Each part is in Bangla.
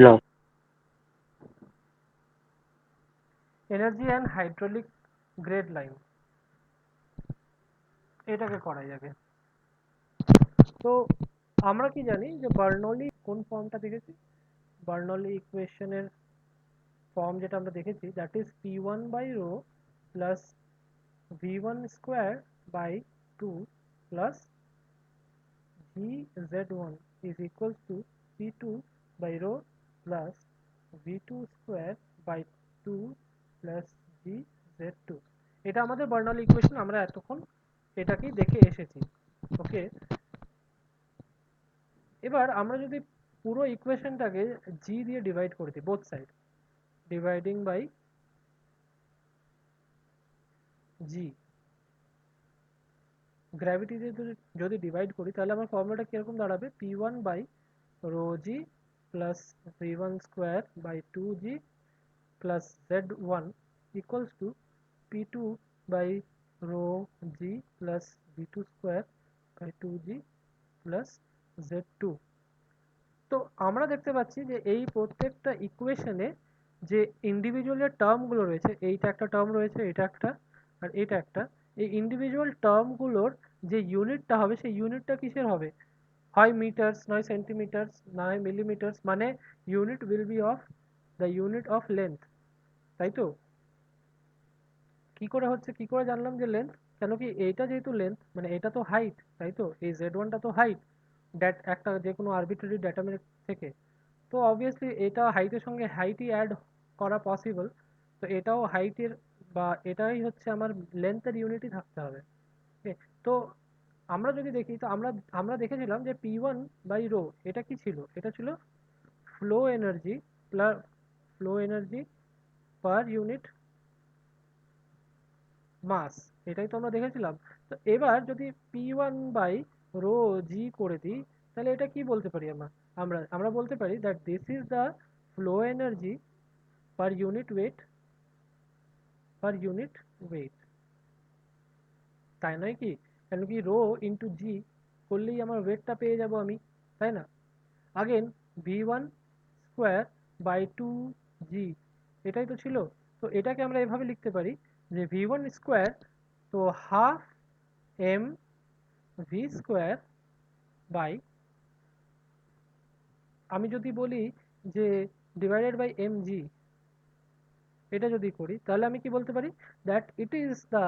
Love. Energy and hydraulic grade line এটাকে করা যাবে। তো আমরা কি জানি যে বার্নৌলি কোন ফর্মটা দেখেছি? বার্নৌলি ইকুয়েশনের ফর্ম যেটা আমরা দেখেছি, that is p1 by rho plus v1 square by 2 plus gz1 is equals to p2 by rho plus v2 square by 2 plus gz2। এটা আমাদের বার্নৌলি ইকুয়েশন, আমরা এতক্ষণ এটাকেই দেখে এসেছি। ওকে, এবার আমরা যদি পুরো ইকুয়েশনটাকে জি দিয়ে ডিভাইড করে দিই, both side dividing by g, gravity দিয়ে যদি ডিভাইড করি তাহলে আমার ফর্মুলাটা কিরকম দাঁড়াবে? P one by rho G plus V one square by two G plus Z one equals to P two by rho G plus V two square by two G plus Z two. তো আমরা দেখতে পাচ্ছি যে এই প্রত্যেকটা ইকুয়েশনে যে ইন্ডিভিজুয়াল টার্মগুলো রয়েছে, এইটা একটা টার্ম রয়েছে, এটা একটা, আর এটা একটা, এই ইন্ডিভিজুয়াল টার্মগুলোর যে ইউনিটটা হবে সেই ইউনিটটা কিসের হবে? হয় মিটার্স, নয় সেন্টিমিটার্স, নয় মিলিমিটার্স, মানে unit will be of the unit of length, তাই তো? কি করে হচ্ছে, কি করে জানলাম যে লেন্থ? কেন কি এইটা যেহেতু লেন্থ, মানে এটা তো হাইট, তাই তো? এই জেড ওয়ানটা তো হাইট, ড্যাট একটা যে কোনো আরবিট্রারি ডেটামের থেকে। তো অবভিয়াসলি এটা হাইটের সঙ্গে হাইটই অ্যাড করা পসিবল, তো এটাও হাইটের বা এটাই হচ্ছে আমার লেন্থের ইউনিটই থাকতে হবে। ওকে, তো আমরা যদি দেখি তো আমরা আমরা দেখেছিলাম যে পি ওয়ান বাই রো এটা কি ছিল? এটা ছিল flow energy plus flow energy per unit mass, এটাই তো আমরা দেখেছিলাম। তো এবার যদি P one by rho G করে দিই তাহলে এটা কি বলতে পারি? আমরা আমরা আমরা বলতে পারি that this is the flow energy per unit wait, per unit wait, তাই নয় কি? কেন কি রো ইন্টু জি করলেই আমার ওয়েটটা পেয়ে যাব আমি, তাই না? Again V one square by two G, এটাই তো ছিল। তো এটাকে আমরা এভাবে লিখতে পারি যে ভি ওয়ান স্কোয়ার, তো half m v square by, আমি যদি বলি যে ডিভাইডেড বাই এম জি, এটা যদি করি তাহলে আমি কি বলতে পারি? That it is the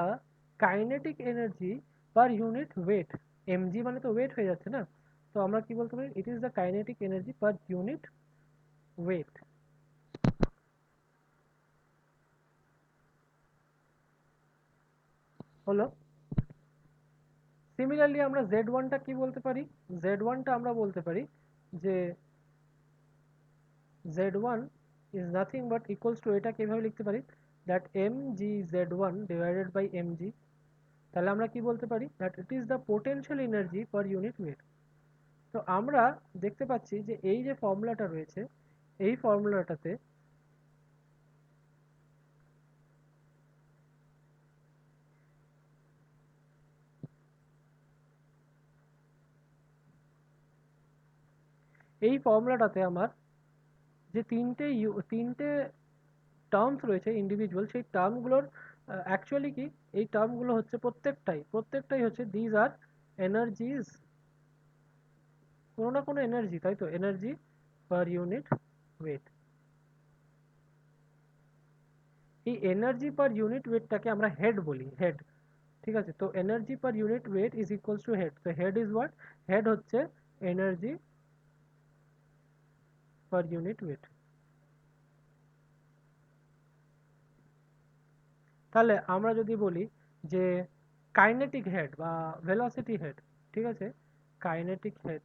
kinetic energy per unit wait. MG মানে তো ওয়েট হয়ে যাচ্ছে না, তো আমরা কি বলতে পারি? ইট is the kinetic energy per unit wait. হলো। সিমিলারলি আমরা জেড ওয়ানটা কি বলতে পারি? জেড ওয়ানটা আমরা বলতে পারি যে z one is nothing but equals to, এটা কিভাবে লিখতে পারি? That m g z one divided by m g. তাহলে আমরা কি বলতে পারি? That it is the potential energy per unit weight. তো আমরা দেখতে পাচ্ছি যে এই যে ফর্মুলাটা রয়েছে, এই ফর্মুলাটাতে এই ফর্মুলাটাতে আমার যে তিনটে টার্মস রয়েছে ইন্ডিভিজুয়াল, সেই টার্মগুলোর অ্যাকচুয়ালি কি, এই টার্মগুলো হচ্ছে প্রত্যেকটাই হচ্ছে দিজ আর এনার্জিজ, কোনো না কোনো এনার্জি, তাই তো? Energy per unit wait. এই এনার্জি পার ইউনিট ওয়েটটাকে আমরা হেড বলি, হেড। ঠিক আছে, তো energy per unit wait is equals to head. তো হেড ইজ হোয়াট? হেড হচ্ছে এনার্জি পার ইউনিট ওয়েট। তাহলে আমরা যদি বলি যে কাইনেটিক হেড বা ভেলোসিটি হেড, ঠিক আছে, কাইনেটিক হেড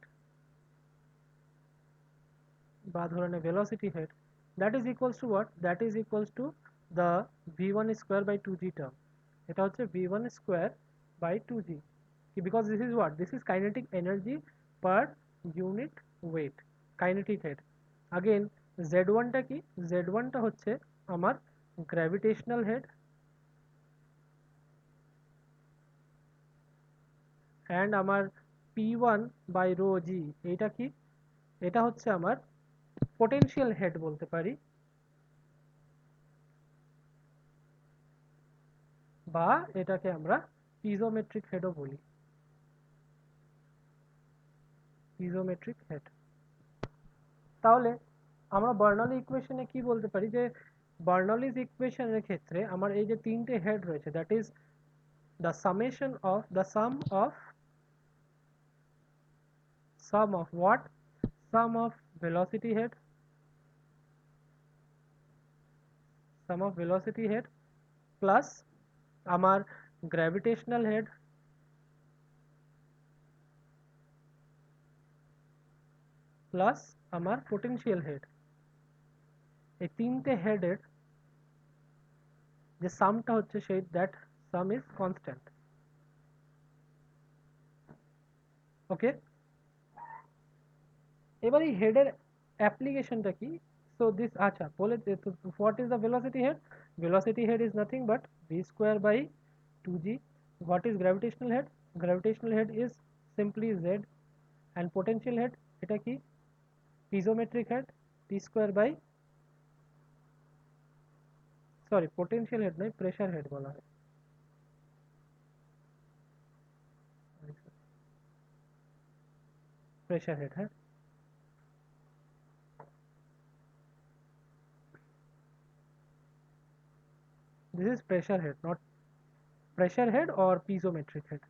বা ধরে নে velocity head, that is equals to what? That is equals to the V one square by two g term. এটা হচ্ছে v one square by two g, because this is what? This is kinetic energy per unit weight, kinetic head. Again z ওয়ানটা কি? জেড ওয়ানটা হচ্ছে আমার গ্র্যাভিটেশনাল হেড, অ্যান্ড আমার p one by rho g, এইটা কি? এটা হচ্ছে আমার পোটেনশিয়াল হেড বলতে পারি, বা এটাকে আমরা পিজোমেট্রিক হেডও বলি, পিজোমেট্রিক হেড। তাহলে আমরা বার্নৌলি ইকুয়েশনে কি বলতে পারি, যে বার্নৌলিজ ইকুয়েশনের ক্ষেত্রে আমার এই যে তিনটে হেড রয়েছে, that is the summation of the sum of what, sum of velocity head, sum of velocity head plus আমার gravitational head plus আমার potential head, এই তিনটে হেডের যে সামটা হচ্ছে সেই that sum is constant. Okay, এবার এই হেডের অ্যাপ্লিকেশনটা কি? সো দিস, আচ্ছা বলে, what is the velocity head? Velocity head is nothing but V square by 2g. What is gravitational head? Gravitational head is simply z, and potential head এটা কি? Piezometric head, T square by, sorry potential head নয়, প্রেসার হেড বলা হয়, প্রেসার হেড। হ্যাঁ, this is pressure head, not pressure head or piezometric head.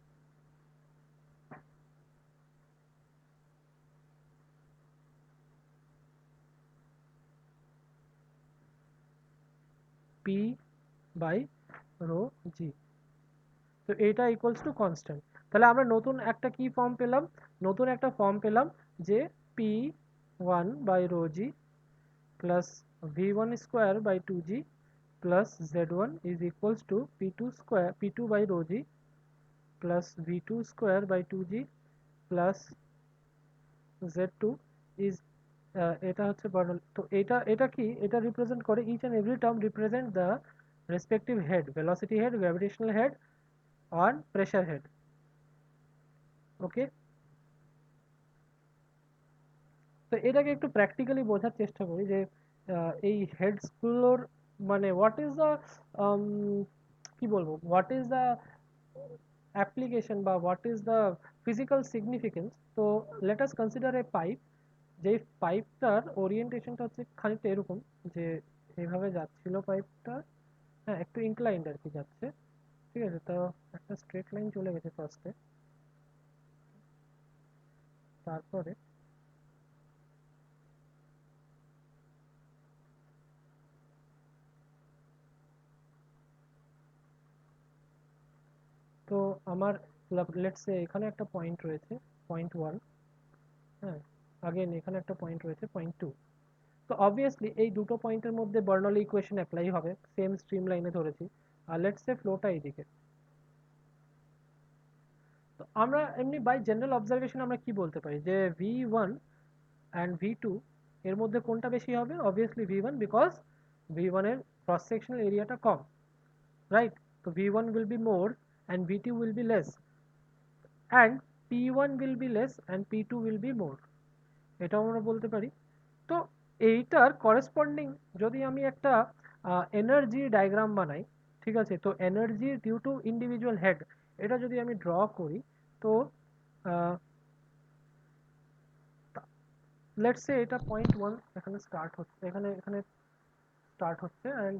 P by rho g, তো এটা ইকুয়ালস টু কনস্ট্যান্ট। তাহলে আমরা নতুন একটা কি ফর্ম পেলাম? নতুন একটা ফর্ম পেলাম যে P one by rho G plus V one square by two G plus Z one is equals to P two by rho G plus V two square by two G plus Z two is, এটা হচ্ছে বার্নৌলি। তো এটা এটা কি, এটা রিপ্রেজেন্ট করে, each and every term represent the respective head, velocity head, gravitational head আর প্রেসার হেড। ওকে, তো এটাকে একটু প্র্যাকটিক্যালি বোঝার চেষ্টা করি যে এই হেডসগুলোর মানে হোয়াট ইজ দ্য, কি বলবো, হোয়াট ইজ দ্য অ্যাপ্লিকেশন বা what is the physical significance. তো let us consider a pipe, যেই পাইপটার ওরিয়েন্টেশনটা হচ্ছে খানিকটা এরকম, যে এইভাবে যাচ্ছিল পাইপটা, হ্যাঁ একটু ইনক্লাইন্ড আর কি যাচ্ছে, ঠিক আছে। তো একটা স্ট্রেট লাইন চলে গেছে ফার্স্টে, তারপরে তো আমার লেটস সে এখানে একটা পয়েন্ট রয়েছে, পয়েন্ট ওয়ান, হ্যাঁ, আগেন এখানে একটা পয়েন্ট রয়েছে পয়েন্ট টু। তো অবভিয়াসলি এই দুটো পয়েন্টের মধ্যে বার্নৌলি ইকুয়েশন অ্যাপ্লাই হবে, সেম স্ট্রিম লাইনে ধরেছি, আর লেটস সে ফ্লোটা এইদিকে। তো আমরা এমনি বাই জেনারেল অবজারভেশন আমরা কি বলতে পারি, যে V one and V two এর মধ্যে কোনটা বেশি হবে? Obviously V one, because V ওয়ানের ক্রস সেকশনাল এরিয়াটা কম, রাইট? তো V one will be more and V two will be less, and P one will be less and P two will be more, এটাও আমরা বলতে পারি। তো এইটার করেসপন্ডিং যদি আমি একটা এনার্জি ডায়াগ্রাম বানাই, ঠিক আছে, তো energy due to individual head, এটা যদি আমি ড্র করি, তো লেটস সে এটা পয়েন্ট ওয়ান এখানে স্টার্ট হচ্ছে, এখানে এখানে স্টার্ট হচ্ছে, and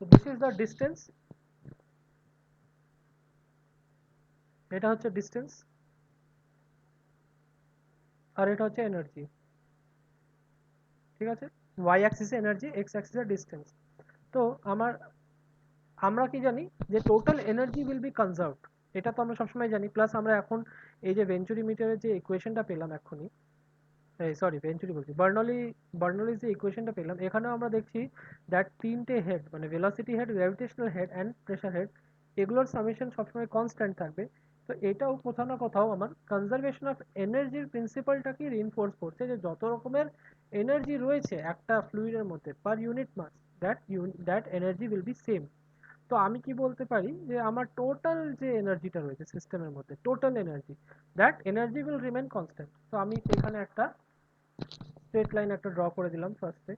this is the distance, এটা হচ্ছে ডিস্টেন্স, আর এটা হচ্ছে এনার্জি, ঠিক আছে। ওয়াই অ্যাক্সিসে এনার্জি, এক্স অ্যাক্সিসে ডিস্টেন্স। তো আমার, আমরা কি জানি যে total energy will be conserved, এটা তো আমরা সবসময় জানি। প্লাস আমরা এখন এই যে ভেঞ্চুরি মিটারের যে ইকুয়েশনটা পেলাম এখনই, সরি ভেঞ্চুরি বলছি, বার্নৌলির যে ইকুয়েশনটা পেলাম, এখানেও আমরা দেখছি দ্যাট তিনটে হেড মানে velocity head, gravitational head and pressure head, এগুলোর সামেশন সবসময় কনস্ট্যান্ট থাকবে। তো এটাও কোথাও না কোথাও আমার কনজারভেশন অফ এনার্জির প্রিন্সিপালটাকে রিইনফোর্স করছে, যে যত রকমের এনার্জি রয়েছে একটা ফ্লুইডের মধ্যে per unit mass, that energy will be same. তো তো আমি কি বলতে পারি যে আমার টোটাল যে এনার্জিটা রয়েছে সিস্টেমের মধ্যে, total energy, that energy will remain constant. তো আমি এখানে একটা স্ট্রেট লাইন একটা ড্র করে দিলাম ফার্স্টে,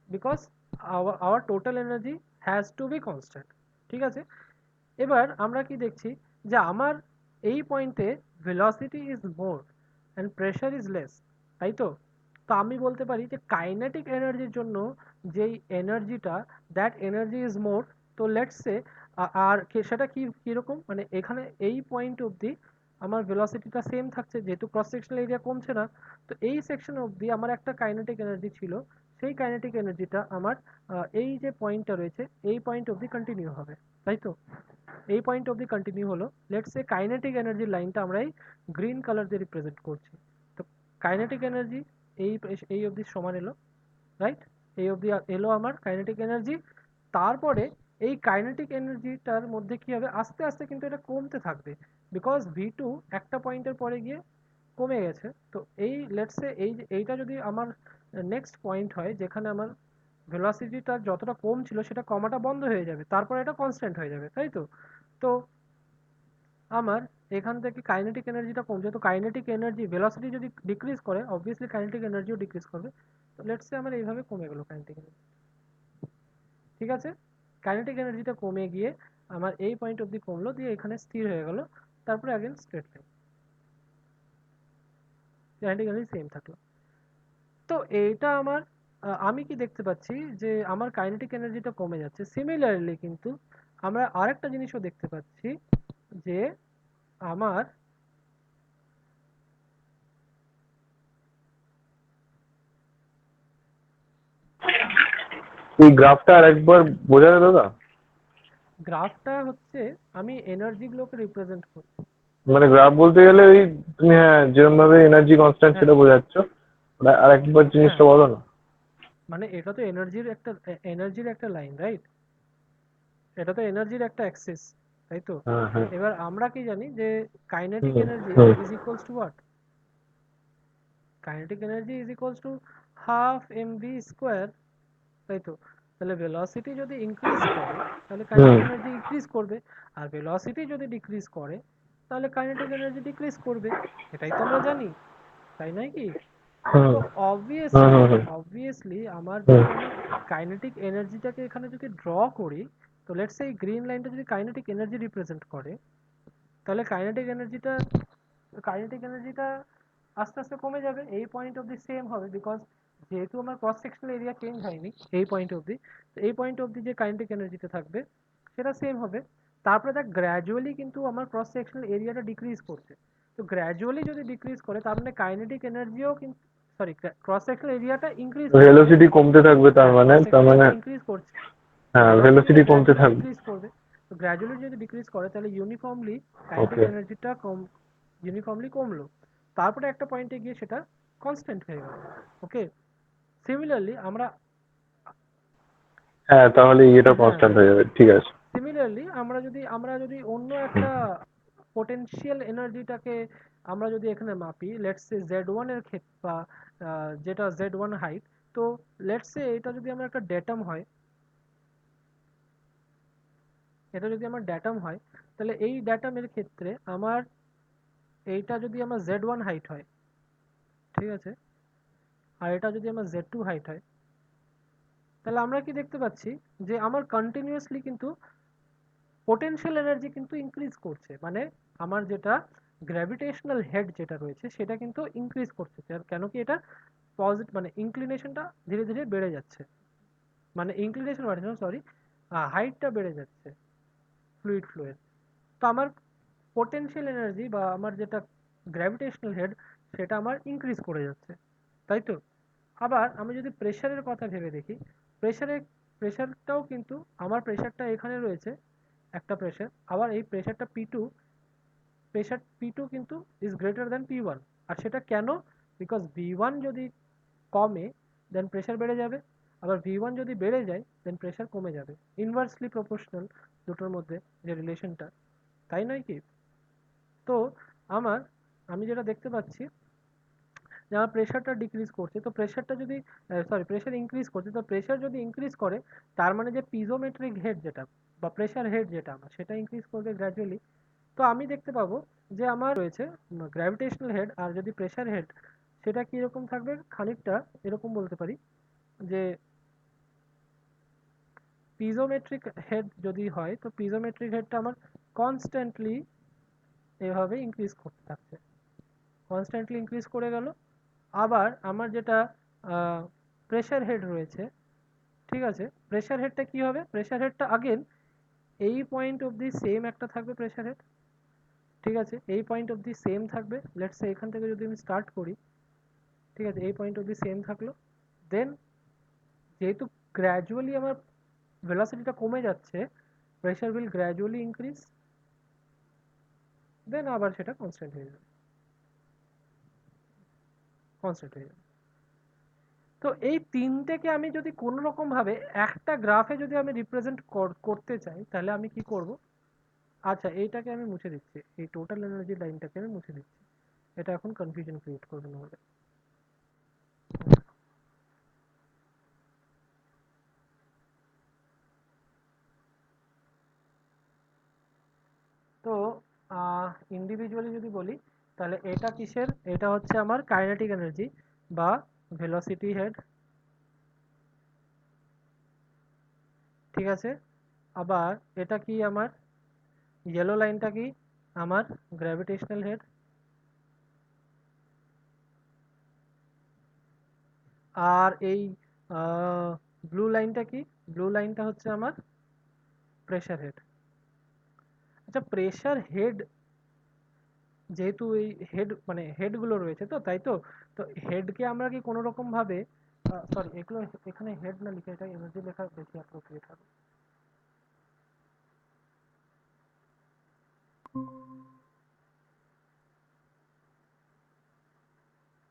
because our total energy has to be constant। ঠিক আছে, এবার আমরা কি দেখছি যে আমার এই পয়েন্টে velocity is more and pressure is less, তাই তো? তো আমি বলতে পারি যে কাইনেটিক এনার্জির জন্য যেই এনার্জিটা, দ্যাট এনার্জি ইজ মোর। তো লেটস সে আর সেটা কি কিরকম, মানে এখানে এই পয়েন্ট অবধি আমার ভেলোসিটিটা সেম থাকছে যেহেতু ক্রস সেকশনাল এরিয়া কমছে না। তো এই সেকশন অবধি আমার একটা কাইনেটিক এনার্জি ছিল, সেই কাইনেটিক এনার্জিটা আমার এই যে পয়েন্টটা রয়েছে এই পয়েন্ট অবধি কন্টিনিউ হবে, তাই তো? এই পয়েন্ট অবধি কন্টিনিউ হলো। লেটস সে কাইনেটিক এনার্জি লাইনটা আমরা এই গ্রিন কালার দিয়ে রিপ্রেজেন্ট করছি। তো কাইনেটিক এনার্জি এই এই অবধি সমান এলো, রাইট? এই অবধি এলো আমার কাইনেটিক এনার্জি। তারপরে এই কাইনেটিক এনার্জিটার মধ্যে কি হবে, আস্তে আস্তে কিন্তু এটা কমতে থাকবে, বিকজ ভি টু একটা পয়েন্টের পরে গিয়ে কমে গেছে। তো এই লেটস সে এইটা যদি আমার নেক্সট পয়েন্ট হয় যেখানে আমার ভেলোসিটিটা যতটা কম ছিল সেটা কমাটা বন্ধ হয়ে যাবে, তারপরে এটা কনস্ট্যান্ট হয়ে যাবে, তাই তো? তো আমার এখান থেকে কাইনেটিক এনার্জিটা কমছে, তো কাইনেটিক এনার্জি ভেলোসিটি যদি ডিক্রিজ করে অবভিয়াসলি কাইনেটিক এনার্জিও ডিক্রিজ করবে। তো লেটস সে আমার এইভাবে কমে গেল কাইনেটিক এনার্জি। ঠিক আছে, কাইনেটিক এনার্জিটা কমে গিয়ে আমার এই পয়েন্ট অবধি কমলো, দিয়ে এখানে স্থির হয়ে গেল, তারপরে again straight line, kinetic energy same থাকলো। তো এইটা আমার আমি কি দেখতে পাচ্ছি যে আমার কাইনেটিক এনার্জিটা কমে যাচ্ছে। সিমিলারলি কিন্তু আমরা আরেকটা জিনিসও দেখতে পাচ্ছি যে আমার এই গ্রাফটা আর একবার বোঝাবে দাদা? গ্রাফটা হচ্ছে আমি এনার্জি গুলোকে রিপ্রেজেন্ট করছি। মানে গ্রাফ বলতে গেলে ওই তুমি হ্যাঁ যেরকম ভাবে এনার্জি কনস্ট্যান্ট হ্যাঁ, সেটা বোঝাচ্ছ, আর একবার হ্যাঁ, জিনিসটা বলো না। মানে এটা তো এনার্জির একটা লাইন, রাইট? এটা তো এনার্জির একটা অ্যাক্সিস, তাই তো? হ্যাঁ হ্যাঁ। এবার আমরা কি জানি যে kinetic hmm energy hmm is equals to what? Kinetic energy is equals to half MV square, তাই তো? তাহলে ভেলোসিটি যদি ইনক্রিজ করে তাহলে হুম কাইনেটিক এনার্জি ইনক্রিজ করবে, আর ভেলোসিটি যদি ডিক্রিজ করে তাহলে কাইনেটিক এনার্জি ডিক্রিজ করবে। এটাই তো আমরা জানি, তাই নয় কি? হুম তো হুম অবভিয়াসলি হুম হুম অবভিয়াসলি আমার হুম। যদি আমি কাইনেটিক এনার্জিটাকে এখানে যদি ড্র করি, তো লেটস সে এই গ্রিন লাইনটা যদি কাইনেটিক এনার্জি রিপ্রেজেন্ট করে, তাহলে কাইনেটিক এনার্জিটা আস্তে আস্তে কমে যাবে, এই পয়েন্ট অবধি সেম হবে, বিকজ যেহেতু আমার ক্রস সেকশনাল এরিয়া চেঞ্জ হয়নি এই পয়েন্ট অবধি। তো এই পয়েন্ট অবধি যে কাইনেটিক এনার্জিটা থাকবে সেটা সেম হবে। তারপরে দেখ গ্র্যাজুয়ালি কিন্তু আমার ক্রস সেকশনাল এরিয়াটা ডিক্রিজ করছে। তো গ্র্যাজুয়ালি যদি ডিক্রিজ করে তার মানে কাইনেটিক এনার্জিও কিন্তু, সরি, ক্রস সেকশনাল এরিয়াটা ইনক্রিজ করছে। ভেলোসিটি কমতে থাকবে তার হ্যাঁ, মানে, ক্রস তার সেকশনাল মানে এরিয়া ইনক্রিজ করছে, তো হ্যাঁ ভেলোসিটিও ভেলোসিটি কমতে গ্র্যাজুয়ালি থাকবে। ডিক্রিজ করবে। তো গ্র্যাজুয়ালি যদি ডিক্রিজ করে তাহলে কাইনেটিক ওকে। এনার্জিটা ইউনিফর্মলি কমলো, তারপরে একটা পয়েন্টে গিয়ে সেটা কনস্ট্যান্ট হয়ে গেল। ওকে, সিমিলারলি আমরা, হ্যাঁ তাহলে ইয়েটা হ্যাঁ, কনস্ট্যান্ট হয়ে যাবে, ঠিক আছে। সিমিলারলি আমরা যদি অন্য একটা পোটেনশিয়াল এনার্জিটাকে আমরা যদি এখানে মাপি, লেটস সে Z1 এর ক্ষেত্রে, বা যেটা Z1 হাইট, তো লেটস সে এটা যদি আমার একটা ড্যাটাম হয়, তাহলে এই ড্যাটামের ক্ষেত্রে আমার এইটা যদি আমার Z1 হাইট হয়, ঠিক আছে, আর এটা যদি আমার Z2 হাইট হয়, তাহলে আমরা কি দেখতে পাচ্ছি যে আমার কন্টিনিউয়াসলি কিন্তু পোটেনশিয়াল এনার্জি কিন্তু ইনক্রিজ করছে, মানে আমার যেটা গ্র্যাভিটেশনাল হেড যেটা রয়েছে সেটা কিন্তু ইনক্রিজ করছে। কেন কি এটা পজিটিভ, মানে ইনক্লিনেশনটা ধীরে ধীরে বেড়ে যাচ্ছে, মানে ইনক্লিনেশন বাড়ছে না, সরি, হাইটটা বেড়ে যাচ্ছে ফ্লুইড ফ্লোয়ের। তো আমার পোটেনশিয়াল এনার্জি বা আমার যেটা গ্র্যাভিটেশনাল হেড সেটা আমার ইনক্রিজ করে যাচ্ছে, তাই তো? আবার আমি যদি প্রেশারের কথা ভেবে দেখি, প্রেশারে প্রেশারটাও কিন্তু, আমার প্রেশারটা এখানে রয়েছে একটা প্রেশার, আবার এই প্রেশার পি টু কিন্তু ইজ গ্রেটার দ্যান পি1। আর সেটা কেন? বিকজ ভি1 যদি কমে দেন প্রেশার বেড়ে যাবে, আবার ভি1 যদি বেড়ে যায় দেন প্রেশার কমে যাবে, ইনভার্সলি প্রপোর্শনাল দুটোর মধ্যে যে রিলেশনটা, তাই নয় কি? তো আমার আমি যেটা দেখতে পাচ্ছি যে আমার প্রেশারটা ডিক্রিজ করছে, তো প্রেশারটা যদি, সরি, প্রেশার ইনক্রিজ করছে, তো প্রেশার যদি ইনক্রিজ করে তার মানে যে পিজোমেট্রিক হেড যেটা, বা প্রেসার হেড যেটা আমার সেটা ইনক্রিজ করবে গ্র্যাজুয়ালি। তো আমি দেখতে পাবো যে আমার রয়েছে গ্র্যাভিটেশনাল হেড, আর যদি প্রেসার হেড সেটা কি রকম থাকবে, খানিকটা এরকম বলতে পারি যে পিজোমেট্রিক হেড যদি হয়, তো পিজোমেট্রিক হেডটা আমার কনস্ট্যান্টলি এভাবে ইনক্রিজ করতে থাকছে, কনস্ট্যান্টলি ইনক্রিজ করে গেল। আবার আমার যেটা প্রেসার হেড রয়েছে, ঠিক আছে, প্রেসার হেডটা কি হবে, প্রেসার হেডটা আগেন এই পয়েন্ট অবধি সেম একটা থাকবে প্রেসার হেড, ঠিক আছে, এই পয়েন্ট অবধি সেম থাকবে। লেটস সে এখান থেকে যদি আমি স্টার্ট করি, ঠিক আছে, এই পয়েন্ট অবধি সেম থাকলো। দেন যেহেতু গ্র্যাজুয়ালি আমার ভেলোসিটিটা কমে যাচ্ছে, প্রেসার উইল গ্র্যাজুয়ালি ইনক্রিজ, দেন আবার সেটা কনস্ট্যান্ট হয়ে যাবে, কনস্ট্যান্ট হয়ে যাবে। তো এই তিনটেকে আমি যদি কোনো রকম ভাবে একটা গ্রাফে যদি আমি রিপ্রেজেন্ট করতে চাই, তাহলে আমি কি করব, আচ্ছা এইটাকে আমি মুছে দিচ্ছি, এই টোটাল এনার্জি লাইনটাকে আমি মুছে দিচ্ছি, এটা এখন কনফিউশন ক্রিয়েট করবে নাহলে। তো ইন্ডিভিজুয়ালি যদি বলি, তাহলে এটা কিসের, এটা হচ্ছে আমার কাইনেটিক এনার্জি বা ভেলোসিটি হেড, ঠিক আছে। আবার এটা কি আমার ইয়েলো লাইনটা কি আমার গ্র্যাভিটেশনাল হেড, আর এই ব্লু লাইনটা কি, ব্লু লাইনটা হচ্ছে আমার প্রেসার হেড। আচ্ছা প্রেসার হেড, যেহেতু এই হেড মানে হেডগুলো রয়েছে, তো তাই তো, তো হেডকে আমরা কি কোনো রকম ভাবে, সরি এগুলো এখানে হেড না লিখে এটা এনার্জি লেখা বেশি অ্যাপ্রোপ্রিয়েট হবে।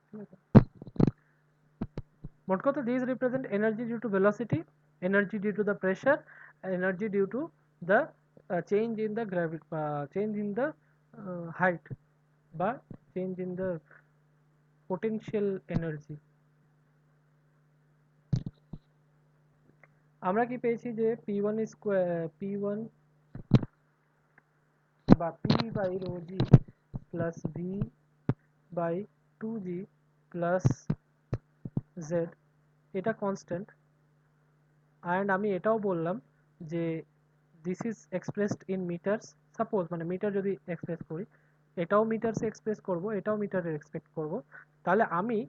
ঠিক আছে, মোট কথা these represent energy due to velocity, energy due to the pressure, energy due to the change in the gravity, change in the height বা change in the potential energy। আমরা কি পেয়েছি যে p1 স্কয়ার, p1 বা p by rho G plus v by 2g plus z, এটা কনস্ট্যান্ট। অ্যান্ড আমি এটাও বললাম যে this is expressed in metres, suppose মানে মিটার যদি এক্সপ্রেস করি, এটাও মিটারসে এক্সপ্রেস করব, এটাও মিটারে এক্সপেক্ট করব, তাহলে আমি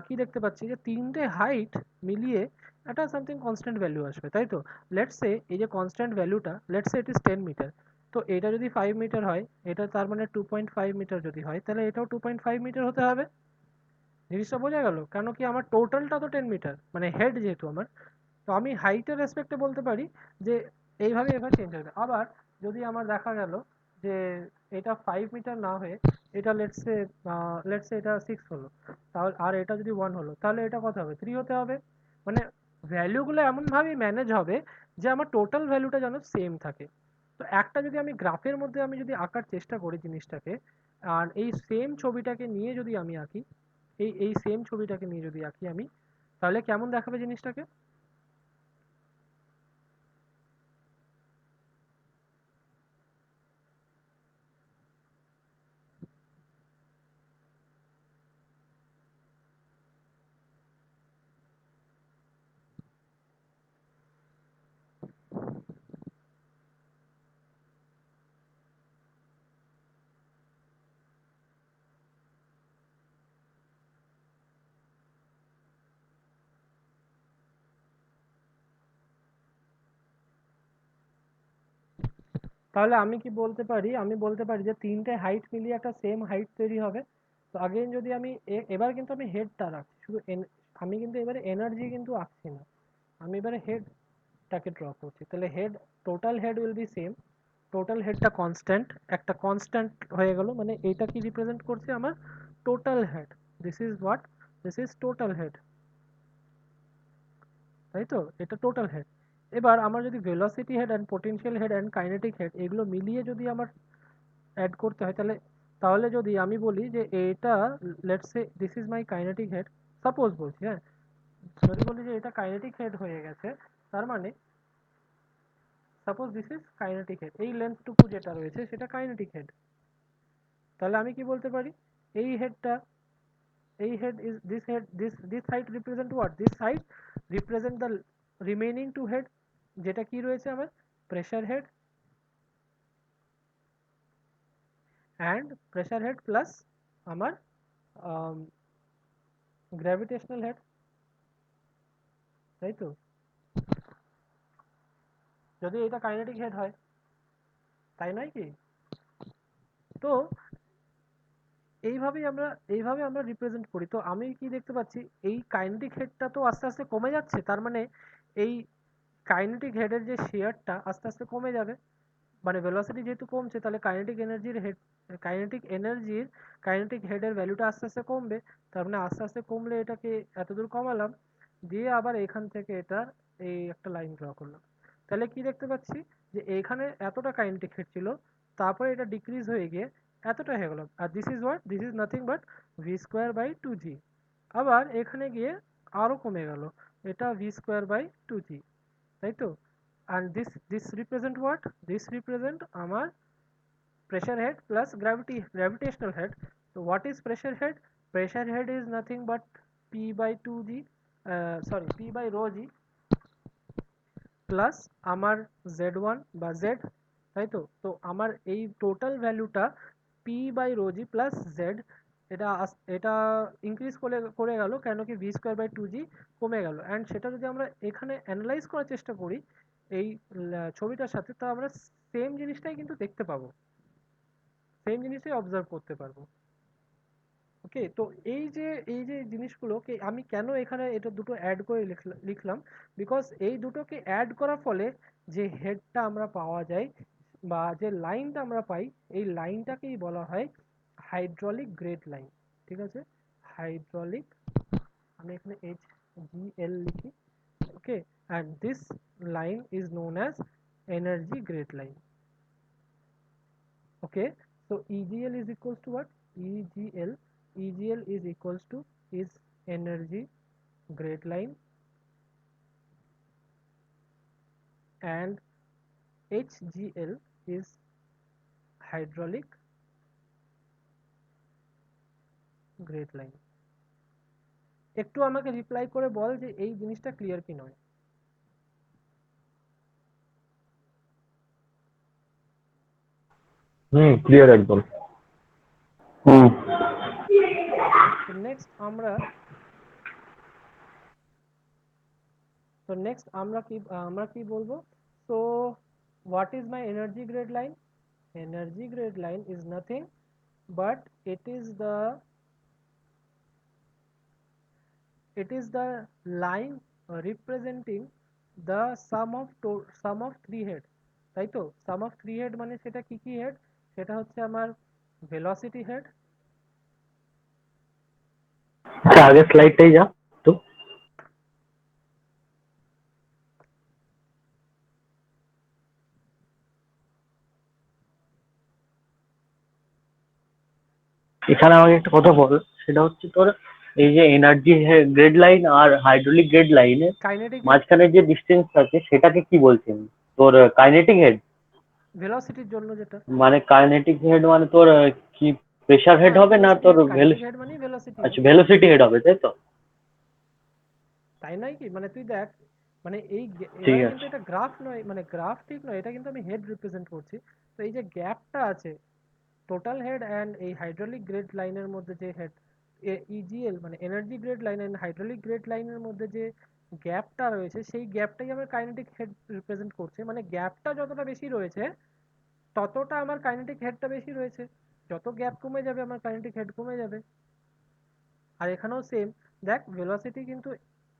কি দেখতে পাচ্ছি যে তিনটে হাইট মিলিয়ে একটা সামথিং কনস্ট্যান্ট ভ্যালু আসবে, তাই তো। লেটস সে এই যে কনস্ট্যান্ট ভ্যালুটা, let's say it is 10 metre, তো এটা যদি 5 মিটার হয়, এটা তার মানে 2.5 মিটার যদি হয়, তাহলে এটাও 2.5 মিটার হতে হবে। জিনিসটা বোঝা গেল, কেন কি আমার টোটালটা তো 10 মিটার, মানে হেড যেহেতু আমার, তো আমি হাইটের রেসপেক্টে বলতে পারি যে এইভাবে এভাবে চেঞ্জ হবে। আবার যদি আমার দেখা গেল যে এটা 5 মিটার না হয়ে এটা লেটসে এটা 6 হলো, তাহলে আর এটা যদি 1 হলো, তাহলে এটা কত হবে, 3 হতে হবে। মানে ভ্যালুগুলো এমনভাবেই ম্যানেজ হবে যে আমার টোটাল ভ্যালুটা যেন সেম থাকে। তো একটা যদি আমি গ্রাফের মধ্যে আমি যদি আঁকার চেষ্টা করি জিনিসটাকে, আর এই সেম ছবিটাকে নিয়ে যদি আমি আঁকি, এই সেম ছবিটাকে নিয়ে যদি আঁকি আমি, তাহলে কেমন দেখাবে জিনিসটাকে। তাহলে আমি কি বলতে পারি, আমি বলতে পারি যে তিনটে হাইট মিলিয়ে একটা সেম হাইট তৈরি হবে। তো আগেন যদি আমি এবার কিন্তু আমি হেডটা রাখছি শুধু আমি কিন্তু এবারে এনার্জি কিন্তু আঁকছি না, আমি এবারে হেডটাকে ড্র করছি। তাহলে head, total head will be same, total হেডটা কনস্ট্যান্ট, একটা কনস্ট্যান্ট হয়ে গেল, মানে এটা কি রিপ্রেজেন্ট করছে আমার total head, this is what, this is total head, তাই তো, এটা টোটাল হেড। এবার আমার যদি velocity head and potential head and kinetic head এগুলো মিলিয়ে যদি আমার অ্যাড করতে হয়, তাহলে তাহলে যদি আমি বলি যে এটা let's say this is my kinetic head, suppose বলছি, হ্যাঁ, যদি বলি যে এটা কাইনেটিক হেড হয়ে গেছে, তার মানে suppose this is kinetic head, এই লেন্থটুকু যেটা রয়েছে সেটা কাইনেটিক হেড। তাহলে আমি কি বলতে পারি, এই হেডটা, এই head is this head, this side represent what, this side represent the remaining to head, যেটা কি রয়েছে আমার pressure head and pressure had plus আমার গ্র্যাভিটেশনাল হেড, তাই তো? যদি এটা কাইনেটিক হেড হয়, তাই নয় কি? তো এইভাবে আমরা রিপ্রেজেন্ট করি। তো আমি কি দেখতে পাচ্ছি, এই কাইনেটিক হেডটা তো আস্তে আস্তে কমে যাচ্ছে, তার মানে এই কাইনেটিক হেডের যে শেয়ারটা আস্তে আস্তে কমে যাবে, মানে ভেলোসিটি যেহেতু কমছে তাহলে কাইনেটিক হেডের ভ্যালুটা আস্তে আস্তে কমবে। তার মানে আস্তে আস্তে কমলে এটাকে এতদূর কমালাম, দিয়ে আবার এখান থেকে এটা এই একটা লাইন ড্র করলাম। তাহলে কি দেখতে পাচ্ছি যে এইখানে এতটা কাইনেটিক হেড ছিল, তারপরে এটা ডিক্রিজ হয়ে গিয়ে এতটা হয়ে গেল, আর this is nothing but v²/2g। আবার এখানে গিয়ে আরো কমে গেল, এটা v²/2g, তাই তো? and this represent what, this represent আমার pressure head plus gravitational head. So what is pressure head? Pressure head is nothing but p/2g, sorry, p by rho g plus আমার z1 বা z, তাই তো? তো আমার এই টোটাল ভ্যালুটা p by rho G plus z, এটা ইনক্রিজ করে গেল, কেন কি v²/2g কমে গেল। অ্যান্ড সেটা যদি আমরা এখানে অ্যানালাইজ করার চেষ্টা করি এই ছবিটার সাথে, তো আমরা সেম জিনিসটাই কিন্তু দেখতে পাবো, সেম জিনিসটাই অবজার্ভ করতে পারবো। ওকে, তো এই যে জিনিসগুলোকে আমি কেন এখানে এটা দুটো অ্যাড করে লিখলাম, বিকজ এই দুটোকে অ্যাড করার ফলে যে হেডটা আমরা পাওয়া যায় বা যে লাইনটা আমরা পাই, এই লাইনটাকেই বলা হয় হাইড্রোলিক গ্রেড লাইন। ঠিক আছে, হাইড্রোলিক, আমি এখানে HGL লিখি। Okay, and this line is known as energy grade line. Okay, so EGL is equals to what? EGL is equals to is energy grade line, and HGL is hydraulic grade line. একটু আমাকে রিপ্লাই করে বল যে এই জিনিসটা ক্লিয়ার কি নয়। ক্লিয়ার একদম। হুম। তো নেক্সট আমরা কি বলবো? So what is my energy grade line? Energy grade line is nothing but it is the line representing the sum of three head, তাই তো? sum of three head মানে সেটা কি কি হেড? সেটা হচ্ছে আমার velocity head, আচ্ছা, আগের স্লাইডটাই যা তো। এখানে আমাকে একটা কথা বল, সেটা হচ্ছে তোর এই যে এনার্জি গ্রেড লাইন আর হাইড্রোলিক গ্রেড লাইনের কাইনেটিক হেড, মাঝখানে যে ডিস্টেন্স আছে সেটাকে কি বলছেন? তোর কাইনেটিক হেড? ভেলোসিটির জন্য যেটা, মানে কাইনেটিক হেড মানে তোর কি প্রেসার হেড হ্যাঁ হবে না ভেলোসিটি তোর হেড, কাইনেটিক হেড মানে ভেলোসিটি হেড। আচ্ছা, ভেলোসিটি হেড হবে, তাই তো? তাই নয় কি? মানে তুই দেখ, মানে ঠিক এখানে কিন্তু আছে। এটা গ্রাফ নয়, মানে গ্রাফ ঠিক নয়, এটা কিন্তু আমি হেড রিপ্রেজেন্ট করছি। তো এই যে গ্যাপটা আছে টোটাল হেড অ্যান্ড এই হাইড্রোলিক গ্রেড লাইনের মধ্যে যে হেড, ইজিএল মানে energy grade line and hydraulic grade লাইনের মধ্যে যে গ্যাপটা রয়েছে, সেই গ্যাপটাই আমার কাইনেটিক হেড রিপ্রেজেন্ট করছে। মানে গ্যাপটা যতটা বেশি রয়েছে ততটা আমার কাইনেটিক হেডটা বেশি রয়েছে, যত গ্যাপ কমে যাবে আমার কাইনেটিক হেড কমে যাবে। আর এখানেও সেম, দেখ ভেলোসিটি কিন্তু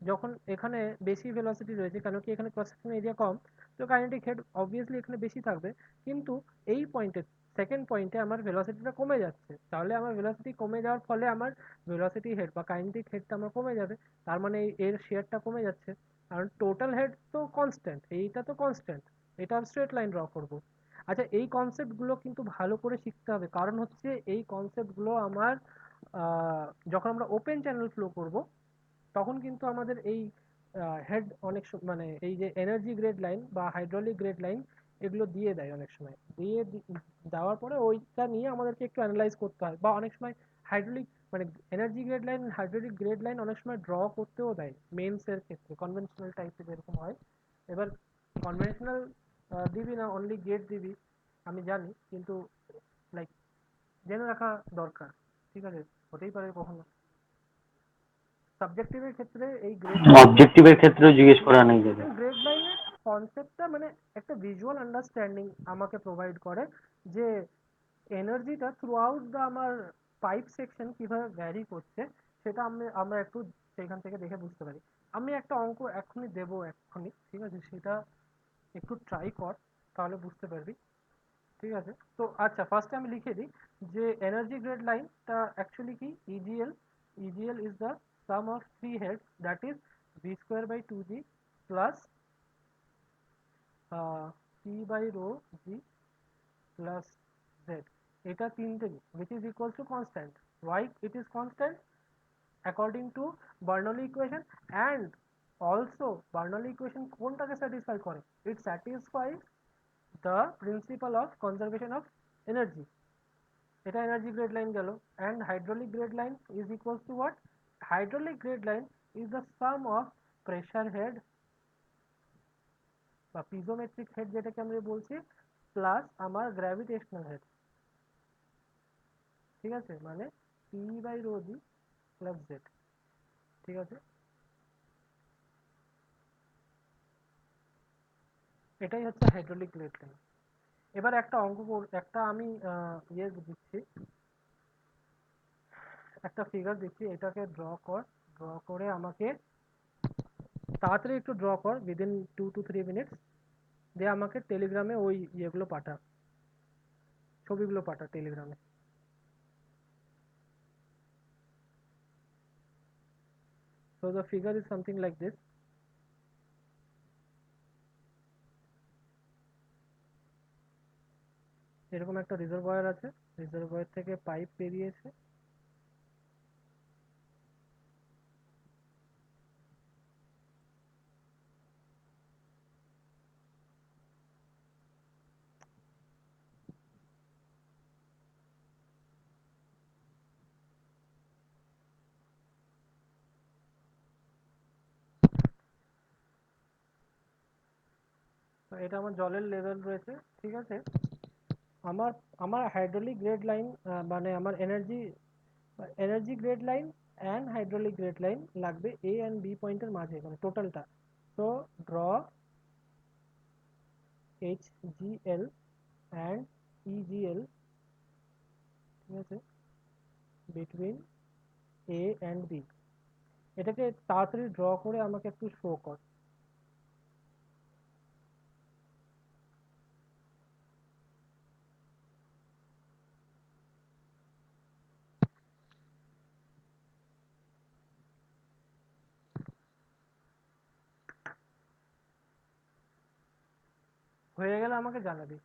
যখন এখানে বেশি ভেলোসিটি রয়েছে, কেন কি এখানে ক্রস সেকশন এরিয়া কম, তো কাইনেটিক হেড অবভিয়াসলি এখানে বেশি থাকবে। কিন্তু এই পয়েন্টে, সেকেন্ড পয়েন্টে আমার ভেলোসিটিটা কমে যাচ্ছে, তাহলে আমার ভেলোসিটি কমে যাওয়ার ফলে আমার ভেলোসিটি হেড বা কাইনেটিক হেডটা আমার কমে যাবে, তার মানে এর শেয়ারটা কমে যাচ্ছে। কারণ টোটাল হেড তো কনস্ট্যান্ট, এইটা তো কনস্ট্যান্ট, এটা স্ট্রেট লাইন ড্র করবো। আচ্ছা, এই কনসেপ্টগুলো কিন্তু ভালো করে শিখতে হবে, কারণ হচ্ছে এই কনসেপ্টগুলো যখন আমরা ওপেন চ্যানেল ফ্লো করব তখন কিন্তু আমাদের এই হেড অনেক মানে এই যে এনার্জি গ্রেড লাইন বা হাইড্রোলিক গ্রেড লাইন এগুলো দিয়ে দেয় অনেক সময়, দেওয়ার পরে ওইটা নিয়ে আমাদেরকে একটু অ্যানালাইজ করতে হয়, বা অনেক সময় হাইড্রোলিক মানে energy grade line hydraulic grade line অনেক সময় ড্র করতেও দেয় মেন্স এর ক্ষেত্রে, কনভেনশনাল টাইপের যেরকম হয়। এবার কনভেনশনাল দিবি না অনলি গেট দিবি আমি জানি, কিন্তু লাইক জেনে রাখা দরকার, ঠিক আছে? হতেই পারে কখনো সাবজেক্টিভের ক্ষেত্রে এই গ্রেড অবজেক্টিভের ক্ষেত্রেও জিজ্ঞেস করা নেই যাবে। গ্রেড লাইনের কনসেপ্টটা মানে একটা ভিজুয়াল আন্ডারস্ট্যান্ডিং আমাকে প্রোভাইড করে যে এনার্জিটা থ্রু আউট দ্য আমার পাইপ সেকশন কিভাবে ভ্যারি করছে, সেটা আমরা একটু সেখান থেকে দেখে বুঝতে পারি। আমি একটা অঙ্ক এখনই দেবো এক্ষুনি, ঠিক আছে? সেটা একটু ট্রাই কর, তাহলে বুঝতে পারবি, ঠিক আছে? তো আচ্ছা, ফার্স্টে আমি লিখে দিই যে এনার্জি গ্রেড লাইনটা অ্যাকচুয়ালি কি, EGL is the sum of three heads, that is V square by 2g plus P by rho G plus Z, এটা তিনটে which is equal to constant. Why it is constant? According to Bernoulli equation, and also Bernoulli equation কোনটাকে satisfy করে? It satisfies the principle of conservation of energy. এটা এনার্জি গ্রেড লাইন গেল। and hydraulic grade line is equals to what? Hydraulic grade line is the sum of pressure head বা পিজোমেট্রিক হেড যেটাকে আমরা বলছি, প্লাস আমার গ্র্যাভিটেশনাল হেড, ঠিক আছে? মানে P by rho G plus Z, ঠিক আছে? এটাই হচ্ছে হাইড্রোলিক গ্রেড লাইন। এবার একটা একটা আমি ইয়ে দিচ্ছি, একটা ফিগার দিচ্ছি, এটাকে ড্র করে আমাকে তাড়াতাড়ি একটু ড্র কর, উইদিন 2 to 3 minutes, দিয়ে আমাকে টেলিগ্রামে ওই ইয়েগুলো পাঠা, ছবিগুলো পাঠা টেলিগ্রামে। So the figure is something like this. এরকম একটা রিজার্ভয়ার আছে, রিজার্ভয়ার থেকে পাইপ বেরিয়েছে, তো এটা আমার জলের লেভেল রয়েছে, ঠিক আছে? আমার আমার হাইড্রোলিক গ্রেড লাইন মানে আমার energy grade line and hydraulic grade line লাগবে এ অ্যান্ড বি পয়েন্টের মাঝে, মানে টোটালটা। তো draw H G L and EGL, ঠিক আছে, বিটুইন এ অ্যান্ড বি। এটাকে তাড়াতাড়ি ড্র করে আমাকে একটু শো কর। হয়ে গেলে আমাকে জানাবি।